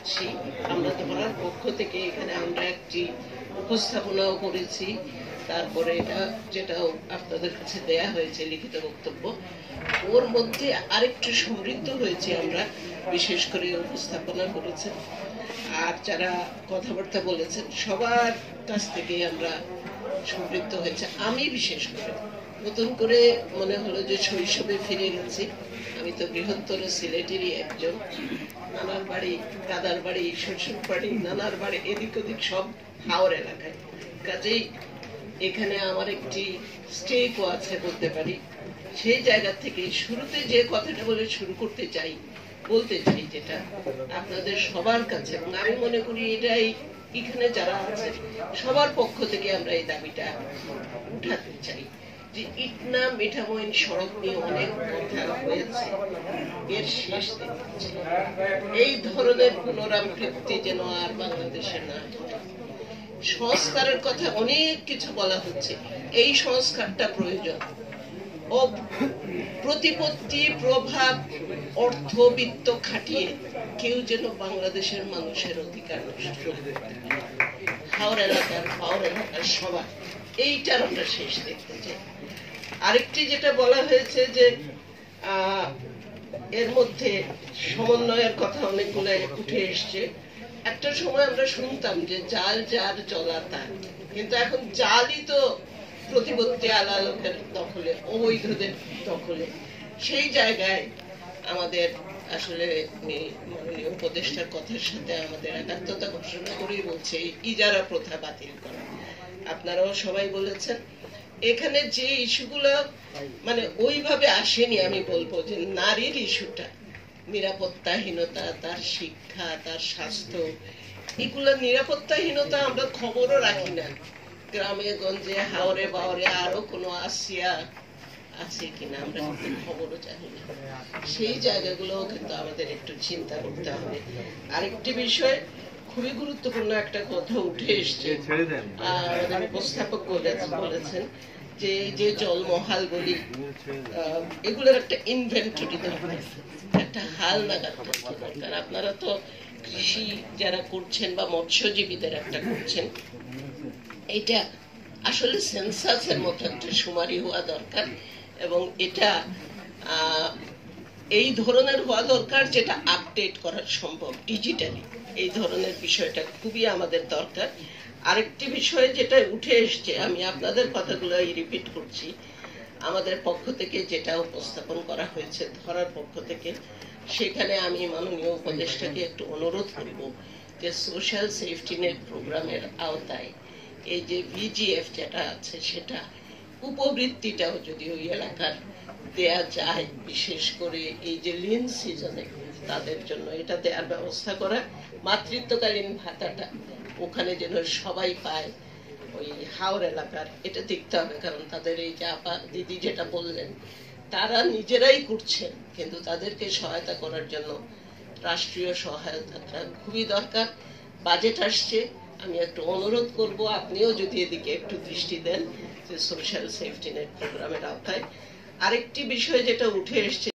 করছি। আমরা তোমার পক্ষ থেকে এখানে আমরা একটি উপস্থাপনাও করেছি, তারপরে এটা যেটাও আপনাদের কাছে দেয়া হয়েছে লিখিত বক্তব্য, ওর মধ্যে আরেকটু সমৃদ্ধ হয়েছে। আমরা বিশেষ করে উপস্থাপনা করেছেন আর যারা কথাবার্তা বলেছেন সবার কাছ থেকে আমরা সমৃদ্ধ হয়েছে। আমি বিশেষ করে নতুন করে মনে হলো যে শৈশবে ফিরে গেছি। আমি তো বৃহত্তর সিলেটেরই একজন, নানার বাড়ি, দাদার বাড়ি, শ্বশুর বাড়ি, নানার বাড়ি, এদিক ওদিক সব হাওর এলাকায়। কাজেই এখানে আমার একটি স্টেকও আছে বলতে পারি। সেই জায়গা থেকে শুরুতে যে কথাটা বলে শুরু করতে চাই, বলতে চাই যেটা আপনাদের সবার কাছে, এবং আমি মনে করি এটাই এখানে যারা আছে সবার পক্ষ থেকে আমরা এই দাবিটা উঠাতে চাই যে ইটনা মিঠামইন সড়ক নিয়ে অনেক কথা হয়েছে, এর শেষ দেখছে। এই ধরনের পুনরাবৃত্তি যেন আর বাংলাদেশে না হয়। সংস্কারের কথা অনেক কিছু বলা হচ্ছে, এই সংস্কারটা প্রয়োজন। ও প্রতিপত্তি, প্রভাব, অর্থবিত্ত খাটিয়ে কেউ যেন বাংলাদেশের মানুষের অধিকার নষ্ট করতে পারে। হাওর এলাকার, পাওয়ার এলাকার সবার এইটার আমরা শেষ দেখতে চাই। আরেকটি যেটা বলা হয়েছে যে এর মধ্যে সমন্বয়ের কথা অনেকগুলো উঠে এসছে। একটা সময় আমরা শুনতাম যে জাল যার জলা তার, কিন্তু এখন জালই তো প্রতিপত্তি আলা লোকের দখলে, অবৈধদের দখলে। সেই জায়গায় আমাদের আসলে মাননীয় উপদেষ্টার কথার সাথে আমাদের একাত্মতা ঘোষণা করেই বলছে ইজারা প্রথা বাতিল করা। আপনারাও সবাই বলেছেন এখানে যে ইস্যুগুলো মানে ওইভাবে আসেনি। আমি বলবো যে নারীর ইস্যুটা, নিরাপত্তাহীনতা, তার শিক্ষা, তার স্বাস্থ্য, এগুলো নিরাপত্তাহীনতা আমরা খবরও রাখি না। গ্রামে গঞ্জে, হাওরে বাওরে আরো কোনো আসিয়া আছে কিনা আমরা কিন্তু খবরও জানি না। সেই জায়গাগুলোও কিন্তু আমাদের একটু চিন্তা করতে হবে। আরেকটি বিষয় খুবই গুরুত্বপূর্ণ একটা কথা উঠে এসছে, আমাদের উপস্থাপক বলেছেন যে যে জলমহাল বলি, এগুলোর একটা ইনভেন্টরি দরকার, একটা হাল নাগাদ দরকার। আপনারা তো কৃষি যারা করছেন বা মৎস্যজীবীদের একটা করছেন, এটা আসলে সেন্সাসের মতো একটা শুমারি হওয়া দরকার, এবং এটা এই ধরনের হওয়া দরকার যেটা আপডেট করা সম্ভব ডিজিটালি। এই ধরনের বিষয়টা খুবই আমাদের দরকার। আরেকটি বিষয় যেটা উঠে এসছে, আমি আপনাদের কথাগুলো রিপিট করছি, আমাদের পক্ষ থেকে যেটা উপস্থাপন করা হয়েছে ধরার পক্ষ থেকে, সেখানে আমি মাননীয় উপদেষ্টাকে একটু অনুরোধ করব যে সোশ্যাল সেফটি নেট প্রোগ্রামের আওতায় এই যে ভিজিএফ যেটা আছে সেটা উপবৃত্তিটাও যদি ওই এলাকার দেয়া যায়, বিশেষ করে এই যে লিন সিজনে তাদের জন্য এটা দেওয়ার ব্যবস্থা করা। মাতৃত্বকালীন ভাতাটা ওখানে যেন সবাই পায়, ওই হাওর এলাকার, এটা দেখতে হবে। কারণ তাদের এই যে আপা দিদি যেটা বললেন, তারা নিজেরাই করছেন, কিন্তু তাদেরকে সহায়তা করার জন্য রাষ্ট্রীয় সহায়তাটা খুবই দরকার। বাজেট আসছে, আমি একটু অনুরোধ করব আপনিও যদি এদিকে একটু দৃষ্টি দেন যে সোশ্যাল সেফটি নেট প্রোগ্রামের আওতায়। আরেকটি বিষয় যেটা উঠে এসছে